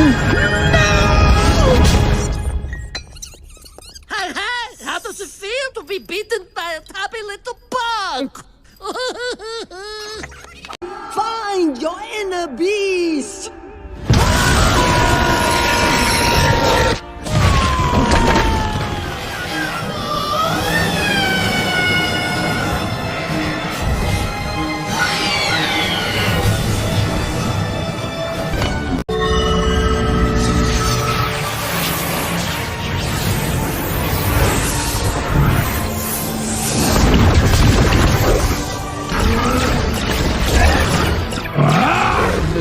How does it feel to be beaten by a tubby little punk? Find your inner beast!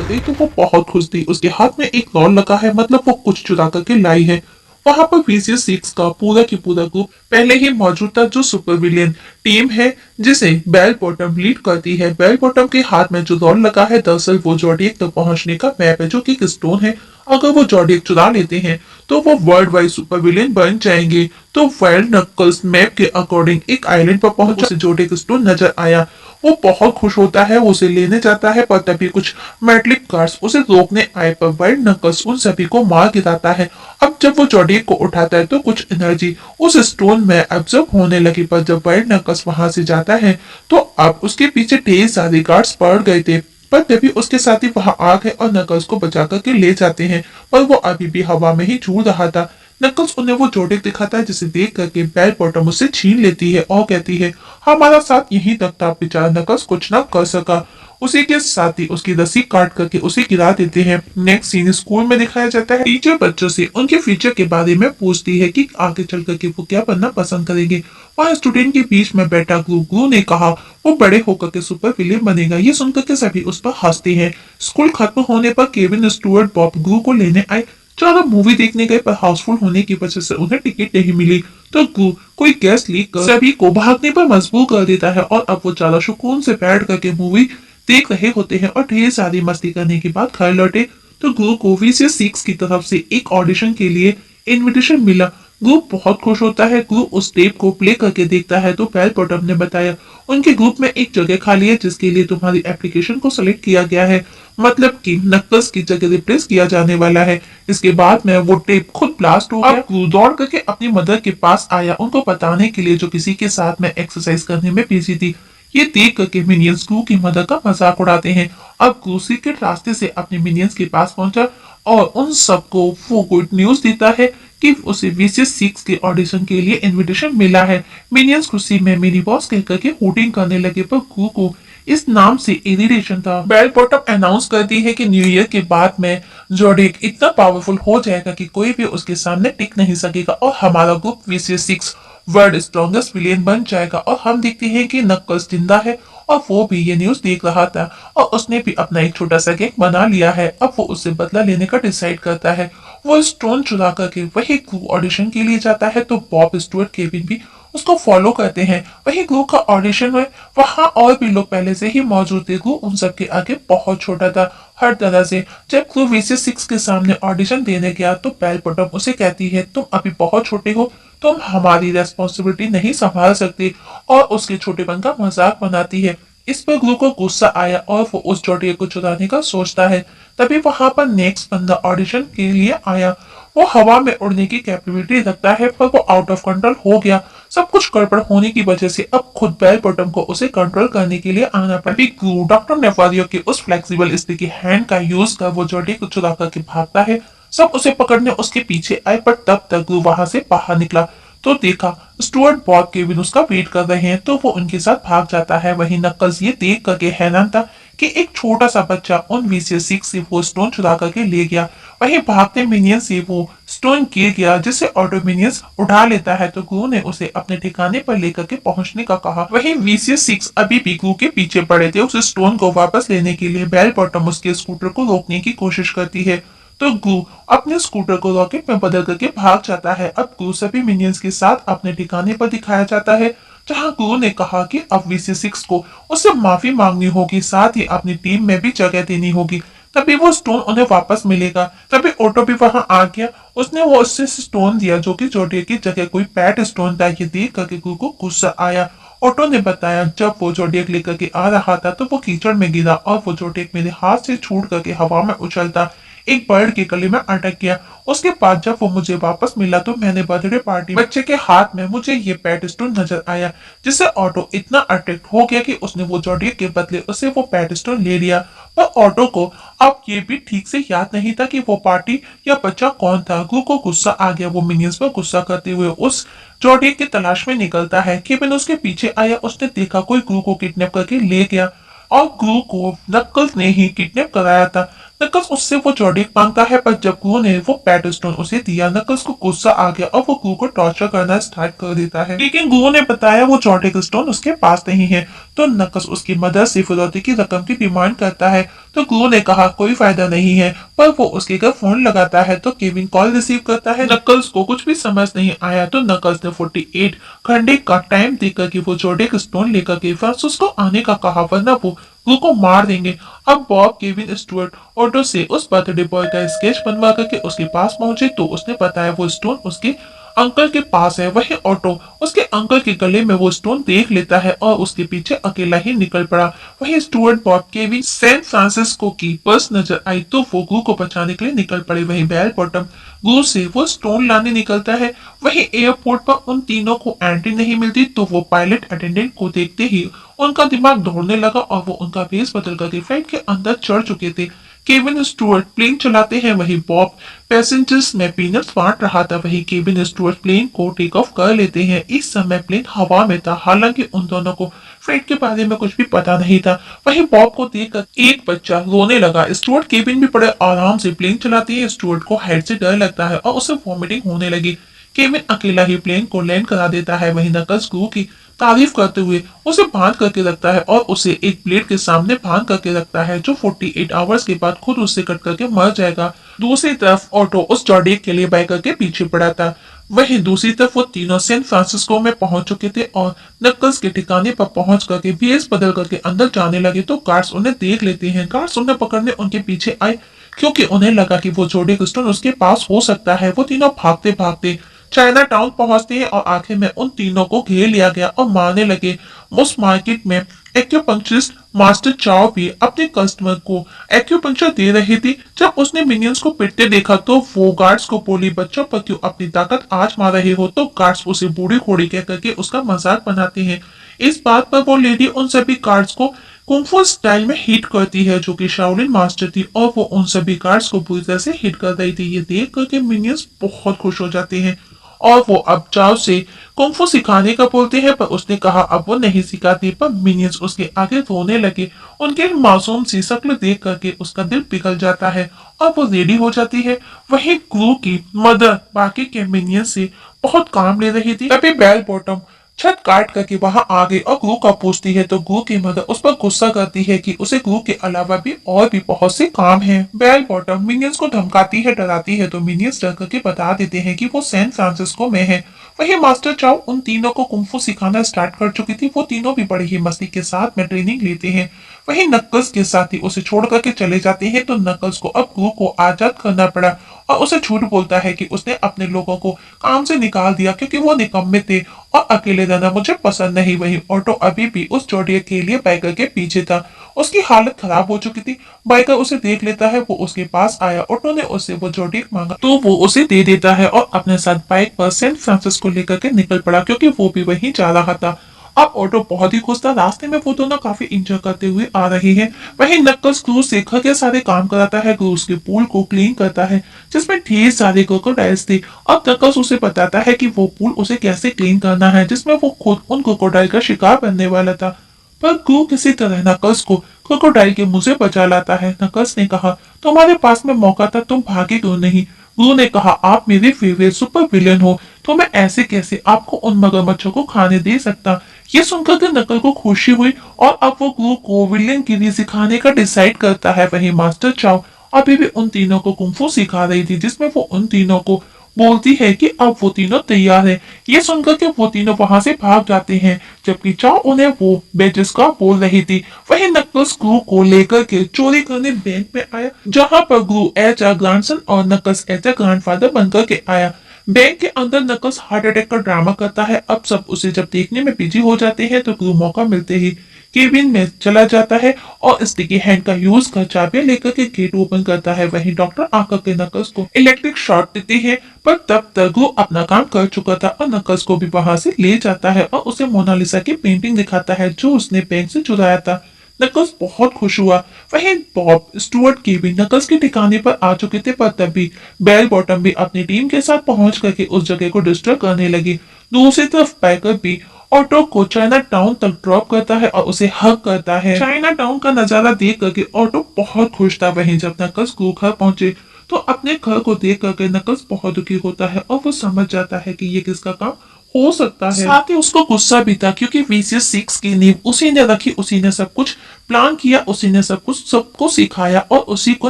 गई तो वो बहुत खुश थी। उसके हाथ में एक रॉड लगा है, मतलब वो कुछ चुरा करके लाई है। वहां पर VC6 का पूरा की पूरा ग्रुप पहले ही मौजूद था, जो सुपर विलियन टीम है जिसे बेल बॉटम लीड करती है। बेल बॉटम के हाथ में जो रॉड लगा है, दरअसल वो जॉर्डियक तक पहुंचने का मैप है, जो कि एक स्टोन है। अगर वो जॉर्डियक चुरा लेते हैं तो वो वर्ल्ड वाइड सुपर विलियन बन जाएंगे। तो वाइल्ड नक्कल्स मैप के अकॉर्डिंग एक आइलैंड पर पहुंचा, उसे जॉर्डियक स्टोन नजर आया। वो बहुत खुश होता है, उसे लेने जाता है, पर तभी कुछ मेटलिक गार्ड्स उसे रोकने आए पर वाइल्ड नकल्स उन सभी को मार गिराता है। अब जब वो जॉर्डियक को उठाता है तो कुछ एनर्जी उस स्टोन में एब्जॉर्ब होने लगी, पर जब वाइल्ड नकल्स वहां से जाता है तो अब उसके पीछे ढेर सारे गार्ड्स पड़ गए थे। पर तभी उसके साथी वहां आ गए और नकल्स को बचा करके ले जाते हैं, पर वो अभी भी हवा में ही झूल रहा था। नकल्स उन्हें वो जॉर्डियक दिखाता है, जिसे देख करके बेल बॉटम उससे छीन लेती है और कहती है, हमारा साथ यहीं तक था, बेचारा नकल्स कुछ ना कर सका। उसी के साथ ही उसकी रस्सी काट करके उसे गिरा देते हैं। नेक्स्ट सीन स्कूल में दिखाया जाता है। टीचर बच्चों से उनके फ्यूचर के बारे में पूछती है कि आगे चल करके वो क्या बनना पसंद करेंगे। वहाँ स्टूडेंट के बीच में बैठा ग्रू ने कहा वो बड़े होकर के सुपर विलियन बनेगा। ये सुनकर के सभी उस पर हंसते हैं। स्कूल खत्म होने पर केविन, स्टुअर्ट, बॉब ग्रू को लेने आए। चारों मूवी देखने गए, पर हाउसफुल होने की वजह से उन्हें टिकट नहीं मिली। तो ग्रू कोई गैस लीक कर सभी को भागने पर मजबूर कर देता है और अब वो चारों सुकून से बैठ करके मूवी देख रहे होते हैं और ढेर सारी मस्ती करने के बाद घर लौटे। तो ग्रू को VC6 की तरफ से एक ऑडिशन के लिए इनविटेशन मिला। ग्रुप बहुत खुश होता है। ग्रुप उस टेप को प्ले करके देखता है तो बेल बॉटम ने बताया उनके ग्रुप में एक जगह खाली है, जिसके लिए तुम्हारी एप्लीकेशन को सेलेक्ट किया गया है, मतलब कि नक्कल्स की जगह रिप्लेस किया जाने वाला है। इसके बाद में वो टेप खुद ब्लास्ट हो गया। ग्रू दौड़ करके अपनी मदर के पास आया, उनको बताने के लिए, जो किसी के साथ में एक्सरसाइज करने में बिजी थी। ये देख करके मिनियंस ग्रू की मदर का मजाक उड़ाते हैं। अब ग्रू सीक्रेट रास्ते से अपने मिनियंस के पास पहुंचा और उन सबको वो गुड न्यूज देता है कि उसे VC6 के ऑडिशन के लिए इनविटेशन मिला है। मिनियंस खुशी में मिनी बॉस कहकर के हूटिंग करने लगे, पर ग्रू को इस नाम से इरिटेशन था। बेल बॉटम अनाउंस करती है कि न्यू ईयर के बाद में जॉर्डियक इतना पावरफुल हो जाएगा कि कोई भी उसके सामने टिक नहीं सकेगा और हमारा ग्रुप VC6 वर्ल्ड स्ट्रॉन्गेस्ट विलियन बन जाएगा। और हम देखते हैं कि नक्कल्स जिंदा है और वो भी ये न्यूज देख रहा था और उसने भी अपना एक छोटा सा केक बना लिया है। अब वो उससे बदला लेने का डिसाइड करता है। वो स्टोन चुरा करके वही ग्रू ऑडिशन के लिए जाता है, तो बॉब, स्टुअर्ट, केविन भी उसको फॉलो करते हैं। वही ग्रू का ऑडिशन में वहां और भी लोग पहले से ही मौजूद थे। ग्रू उन सबके आगे बहुत छोटा था हर तरह से। जब ग्रू VC6 के सामने ऑडिशन देने गया तो बेल बॉटम उसे कहती है तुम अभी बहुत छोटे हो, तुम हमारी रेस्पॉन्सिबिलिटी नहीं संभाल सकते, और उसके छोटेपन का मजाक बनाती है। इस पर ग्रू को गुस्सा आया और वो उस जॉर्डियक को चुराने का सोचता है। तभी वहां पर नेक्स्ट बंदा ऑडिशन के लिए आया। वो हवा में उड़ने की कैपेबिलिटी रखता है, पर वो आउट ऑफ कंट्रोल हो गया। सब कुछ गड़बड़ होने की वजह से अब खुद बेल बॉटम को उसे कंट्रोल करने के लिए आना पड़ा। ग्रू डॉक्टर नेफारियो के उस फ्लेक्सिबल स्टिकी हैंड का यूज कर वो जॉर्डियक को चुरा करके भागता है। सब उसे पकड़ने उसके पीछे आए, पर तब तक ग्रू वहां से बाहर निकला तो देखा स्टुअर्ट, बॉब, केविन उसका वेट कर रहे हैं, तो वो उनके साथ भाग जाता है। वहीं नक्कल्स ये देख करके हैरान था कि एक छोटा सा बच्चा उन VC6 से वो स्टोन चुरा करके ले गया। वहीं भागते मिनियन से वो स्टोन गिर गया, जिसे ऑटो मिनियंस उठा लेता है, तो ग्रू ने उसे अपने ठिकाने पर लेकर के पहुंचने का कहा। वहीं VC6 अभी भी ग्रू के पीछे पड़े थे। उस स्टोन को वापस लेने के लिए बेल बॉटम उसके स्कूटर को रोकने की कोशिश करती है, तो ग्रू अपने स्कूटर को रॉकेट में बदल करके भाग जाता है। अब ग्रू सभी मिनियंस के साथ अपने ठिकाने पर दिखाया जाता है, जहां ग्रू ने कहा कि अब VC6 को उससे माफी मांगनी होगी, साथ ही अपनी टीम में भी जगह देनी होगी, तभी वो स्टोन उन्हें वापस मिलेगा। तभी ऑटो भी वहां आ गया। उसने वो उससे स्टोन दिया, जो कि जॉर्डियक की जगह कोई पैट स्टोन था। ये देख करके ग्रू को गुस्सा आया। ऑटो ने बताया जब वो जॉर्डियक लेकर के आ रहा था तो वो कीचड़ में गिरा और वो जॉर्डियक मेरे हाथ से छूट करके हवा में उछलता। एक बर्ड के गले में अटक गया। उसके बाद जब वो मुझे वापस मिला तो मैंने बर्थडे पार्टी बच्चे के हाथ में मुझे ये पेट स्टोन नजर आया, जिससे ऑटो इतना अट्रैक्ट हो गया कि उसने वो जोडियक के बदले उसे वो पेट स्टोन ले लिया। पर ऑटो को अब ये भी ठीक से याद नहीं था कि वो पार्टी या बच्चा कौन था। ग्रू को गुस्सा आ गया। वो मिनियंस पर गुस्सा करते हुए उस जोडियक की तलाश में निकलता है। केविन उसके पीछे आया। उसने देखा कोई ग्रू को किडनैप करके ले गया और ग्रू को नक्कल्स ने ही किडनैप कराया था। नकल्स उससे वो जोडियक मांगता है, पर जब ग्रू ने वो पेट स्टोन उसे दिया, नकल्स को गुस्सा आ गया और वो ग्रू को टॉर्चर करना स्टार्ट कर देता है। लेकिन ग्रू ने बताया वो जोडियक स्टोन उसके पास नहीं है, तो नकल्स उसकी मदद से फिरौती की रकम की डिमांड करता है। तो ग्रू ने कहा कोई फायदा नहीं है, पर वो उसके घर फोन लगाता है तो केविन कॉल रिसीव करता है। नकल्स को कुछ भी समझ नहीं आया, तो नकल्स ने 48 घंटे का टाइम देकर कि वो जोडियक स्टोन लेकर के फ्रांसिस को आने का कहा, वरना वो ग्रू को मार देंगे। अब बॉब केविन स्टुअर्ट ऑटो से उस बर्थडे बॉय का स्केच बनवा करके उसके पास पहुंचे, तो उसने बताया वो स्टोन उसके अंकल के पास है। वही ऑटो उसके अंकल के गले में वो स्टोन देख लेता है और उसके पीछे अकेला ही निकल पड़ा। वही Stuart Bob Kevin San Francisco की बस नजर आई तो वो ग्रू को बचाने के लिए निकल पड़े। वही बेल बॉटम ग्रू से वो स्टोन लाने निकलता है। वही एयरपोर्ट पर उन तीनों को एंट्री नहीं मिलती, तो वो पायलट अटेंडेंट को देखते ही उनका दिमाग दौड़ने लगा और वो उनका बेस बदल करके फ्लाइट के अंदर चढ़ चुके थे। केविन स्टुअर्ट प्लेन चलाते हैं। वही बॉब पैसेंजर्स में पीनट्स बांट रहा था। वही केविन स्टुअर्ट प्लेन को टेक ऑफ कर लेते हैं। इस समय प्लेन हवा में था, हालांकि उन दोनों को फ्लाइट के बारे में कुछ भी पता नहीं था। वही बॉब को देखकर एक बच्चा रोने लगा। स्टुअर्ट केविन भी बड़े आराम से प्लेन चलाते हैं। स्टुअर्ट को हेड से डर लगता है और उसे वॉमिटिंग होने लगी। केविन अकेला ही प्लेन को लैंड करा देता है। वही नकल्स ग्रू की तारीफ करते हुए उसे बांध करके रखता है और उसे एक प्लेट के सामने बांध करके रखता है, जो 48 आवर्स के बाद खुद उससे कट करके मर जाएगा। दूसरी तरफ ऑटो उस जोडियक के लिए बाइकर के पीछे पड़ा था। वहीं दूसरी तरफ वो तीनों सैन फ्रांसिस्को में पहुंच चुके थे और नकल्स के ठिकाने पर पहुंच करके भेस बदल करके अंदर जाने लगे, तो गार्ड्स उन्हें देख लेते हैं। गार्ड्स उन्हें पकड़ने उनके पीछे आए, क्योंकि उन्हें लगा कि वो जोडियक स्टोन उसके पास हो सकता है। वो तीनों भागते भागते चाइना टाउन पहुंचते हैं और आखिर में उन तीनों को घेर लिया गया और मारने लगे। उस मार्केट में एक्यूपंक्चरिस्ट मास्टर चाओ भी अपने कस्टमर को एक्यूपंक्चर दे रही थी। जब उसने मिनियंस को पिटते देखा तो वो गार्ड्स को बोली, बच्चों पर क्यों अपनी ताकत आजमा रहे हो। तो गार्ड्स उसे बूढ़ी घोड़ी कह करके उसका मजाक बनाते हैं। इस बात पर वो लेडी उन सभी गार्ड्स को कुंफू स्टाइल में हिट करती है, जो कि शाओलिन मास्टर थी, और वो उन सभी गार्ड्स को बुरी तरह से हिट कर रही थी। ये देख करके मिनियंस बहुत खुश हो जाते हैं और वो अब चाव से कुंफू सिखाने का बोलते हैं, पर उसने कहा अब वो नहीं सिखाती। पर मिनियंस उसके आगे रोने लगे। उनके मासूम सी शक्ल देख करके उसका दिल पिघल जाता है और वो रेडी हो जाती है। वहीं ग्रू की मदर बाकी के मिनियंस से बहुत काम ले रही थी। तभी बेल बॉटम छत काट करके वहां आ गई और ग्रू का पूछती है, तो ग्रू की मदर उस पर गुस्सा करती है कि उसे ग्रू के अलावा भी और भी बहुत से काम हैं। बेल बॉटम मिनियंस को धमकाती है, डराती है, तो मिनियंस डर करके बता देते हैं कि वो सैन फ्रांसिस्को में है। वही मास्टर चाओ उन तीनों को कुंफू सिखाना स्टार्ट कर चुकी थी। वो तीनों भी बड़ी ही मस्ती के साथ में ट्रेनिंग लेते हैं। वही नकल्स के साथ ही उसे छोड़ करके चले जाते हैं, तो नकल्स को अब ग्रू को आजाद करना पड़ा और उसे झूठ बोलता है कि उसने अपने लोगों को काम से निकाल दिया क्योंकि वो निकम्मे थे और अकेले रहना मुझे पसंद नहीं। वही ऑटो अभी भी उस जोडियक के लिए बाइकर के पीछे था। उसकी हालत खराब हो चुकी थी। बाइकर उसे देख लेता है। वो उसके पास आया। ऑटो ने उससे वो जोडियक मांगा तो वो उसे दे देता है और अपने साथ बाइक पर सैन फ्रांसिस्को लेकर के निकल पड़ा, क्योंकि वो भी वहीं जा रहा था। अब ऑटो बहुत ही खुश था। रास्ते में वो दोनों काफी इंजॉय करते हुए आ रहे हैं। वहीं नकल्स क्रूज से घर के सारे काम कराता है। क्रूज के पूल को क्लीन करता है, जिसमें ढेर सारे क्रोकोडाइल्स थे। अब नकल्स उसे बताता है कि वो पूल उसे कैसे क्लीन करना है, जिसमें वो खुद उन क्रोकोडाइल का शिकार बनने वाला था। पर क्रू किसी तरह नकल्स को क्रोकोडाइल के मुंह से बचा लाता है। नकल्स ने कहा, तुम्हारे पास में मौका था, तुम भागे क्यों नहीं। क्रू ने कहा, आप मेरे फेवरेट सुपर विलेन हो, तो मैं ऐसे कैसे आपको उन मगरमच्छों को खाने दे सकता। ये सुनकर के नकल को खुशी हुई और अब वो क्रू को विलेन गिरी सिखाने का डिसाइड करता है। वहीं मास्टर चाओ अभी भी उन तीनों को कुंफू सिखा रही थी, जिसमें वो उन तीनों को बोलती है कि अब वो तीनों तैयार है। ये सुनकर के वो तीनों वहां से भाग जाते हैं, जबकि चाओ उन्हें वो बेजिस का बोल रही थी। वही नकल्स ग्रू को लेकर के चोरी करने बैंक में आया, जहां पर ग्रू एज अ ग्रैंडसन और नकल्स एज अ ग्रैंडफादर बनकर के आया। बैंक के अंदर नकल्स हार्ट अटैक का ड्रामा करता है। अब सब उसे जब देखने में बिजी हो जाते हैं, तो ग्रू मौका मिलते ही केबिन में चला जाता है और स्टिकी हैंड का यूज कर चाबियां लेकर के गेट ओपन करता है। वहीं डॉक्टर आकर के नकल्स को इलेक्ट्रिक शॉक देते हैं, पर तब तक वो अपना काम कर चुका था और नकल्स को भी वहां से ले जाता है और उसे मोनालिसा की पेंटिंग दिखाता है जो उसने बैंक से चुराया था। नकल्स बहुत खुश हुआ। वहीं बॉब स्टुअर्ट के भी नकल्स के ठिकाने पर आ चुके थे, पर तभी बेल बॉटम भी अपनी टीम के साथ पहुंच करके उस जगह को डिस्टर्ब करने लगी। दूसरी तरफ पैकर भी ऑटो को चाइना टाउन तक ड्रॉप करता है और उसे हक करता है। चाइना टाउन का नजारा देख करके ऑटो बहुत खुश था। वहीं जब नकल्स घर पहुंचे तो अपने घर को देख करके नकल्स बहुत दुखी होता है और वो समझ जाता है कि ये किसका काम हो सकता है। साथ ही उसको गुस्सा भी था क्योंकि VCS6 की नींव उसी ने रखी, उसी ने सब कुछ प्लान किया, उसी ने सब कुछ सबको सिखाया और उसी को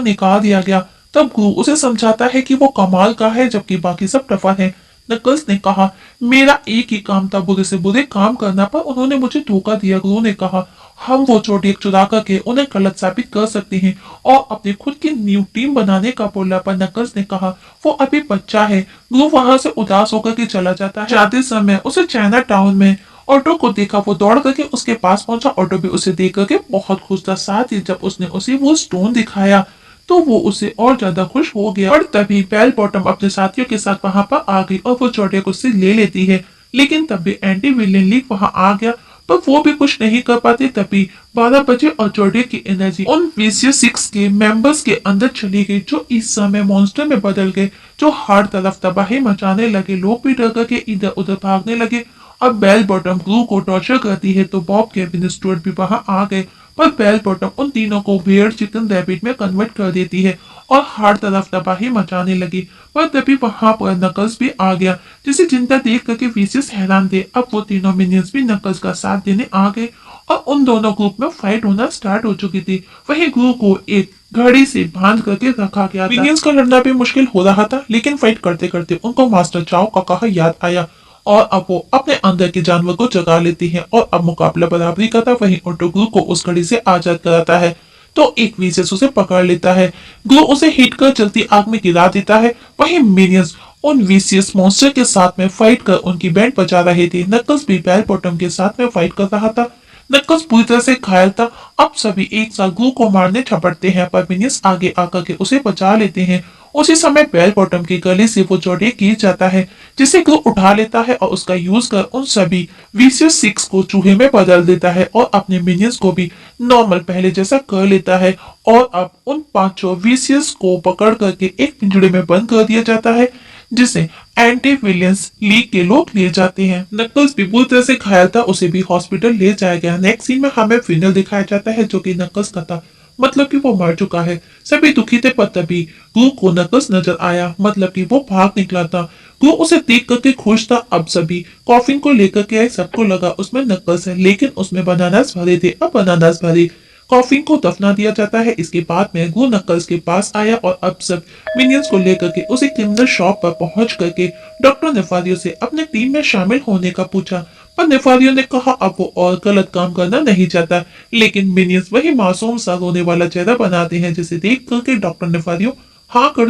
निकाल दिया गया। तब गुरु उसे समझाता है कि वो कमाल का है जबकि बाकी सब टफर है। नकल्स ने कहा, मेरा एक ही काम था बुरे से बुरे काम करना, पर उन्होंने मुझे धोखा दिया। गुरु ने कहा, हम वो चोटी चुरा करके उन्हें गलत साबित कर सकते हैं और अपनी खुद की न्यू टीम बनाने का बोला। पर नकल्स ने कहा वो अभी बच्चा है। गुरु वहां से उदास होकर के चला जाता है। जाते समय उसे चाइना टाउन में ऑटो को देखा, वो दौड़ करके उसके पास पहुंचा। ऑटो भी उसे देख करके बहुत खुश था। साथ ही जब उसने उसे वो स्टोन दिखाया तो वो उसे और ज्यादा खुश हो गया। और तभी बेल बॉटम अपने साथियों के साथ वहां पर आ गई और वो चोटिया उससे ले लेती है। लेकिन तभी एंटी विलेन लीग वहां आ गया, पर वो भी कुछ नहीं कर पाते। तभी 12 बजे और जोडियक की एनर्जी उन VCS6 के मेंबर्स के अंदर चली गई, जो इस समय मॉन्स्टर में बदल गए, जो हर तरफ तबाही मचाने लगे। लोग भी डर करके इधर उधर भागने लगे और बेल बॉटम ग्रू को टॉर्चर करती है। तो बॉब केविन स्टुअर्ट भी वहां आ गए, पर बेल बॉटम उन तीनों को वियर्ड चिकन रैबिट में कन्वर्ट कर देती है और हर तरफ तबाही मचाने लगी। पर तभी वहां पर नकल्स भी आ गया, जिसे चिंता देख करके VCS हैरान थे। अब वो तीनों मिनियंस भी नकल्स का साथ देने आ गए और उन दोनों ग्रुप में फाइट होना स्टार्ट हो चुकी थी। वहीं ग्रुप को एक घड़ी से बांध करके रखा गया था। मिनियंस का लड़ना भी मुश्किल हो रहा था, लेकिन फाइट करते करते उनको मास्टर चाओ का कहा याद आया और अब वो अपने अंदर के जानवर को जगा लेती हैं और अब मुकाबला बराबरी का था। वहीं ऑटो ग्रू को उस घड़ी से आजाद कराता है तो एक VCS उसे पकड़ लेता है। ग्रू उसे हिट कर चलती आग में गिरा देता है। वहीं मिनियंस उन VCS मॉन्स्टर के साथ में फाइट कर उनकी बैंड बजा रहे थे। नकल्स भी बेल बॉटम के साथ में फाइट कर रहा था। नकल्स पूरी तरह से घायल था। अब सभी एक साथ ग्रू को मारने झपटते हैं, पर मिनियंस आगे आकर के उसे बचा लेते हैं। उसी समय बेल बॉटम की गले से वो जोडियक गिर जाता है, जिसे ग्रू उठा लेता है और उसका यूज कर उन सभी VCS6 को चूहे में बदल देता है और अपने मिनियंस को भी नॉर्मल पहले जैसा कर लेता है। और अब उन पांचों VCS को पकड़ करके एक पिंजड़े में बंद कर दिया जाता है, जिसे एंटी विलियंस लीग के लोग ले जाते हैं। नकल्स भी बुरी तरह से घायल था, उसे भी हॉस्पिटल ले जाया गया। नेक्स्ट सीन में हमें फिनल दिखाया जाता है, जो कि नकल्स का था, मतलब कि वो मर चुका है। सभी दुखी थे, पर तभी ग्रू को नकल्स नजर आया, मतलब कि वो भाग निकला था। ग्रू उसे देख करके खुश था। अब सभी कॉफिन को लेकर के आए, सबको लगा उसमें नकल्स है, लेकिन उसमें बनानास भरे थे। अब बनानास भरे कॉफिन को दफना दिया जाता है। इसके बाद में ग्रू नकल्स के पास आया और अब सब मिनियंस को लेकर के उसे क्रिमिनल शॉप पर पहुंच करके डॉक्टर नेफारियो से अपने टीम में शामिल होने का पूछा, पर नेफारियो ने कहा अब वो और गलत काम करना नहीं चाहता। लेकिन मिनियंस वही मासूम सा रोने वाला चेहरा बनाते हैं, जिसे देख करके डॉक्टर नेफारियो हाँ कर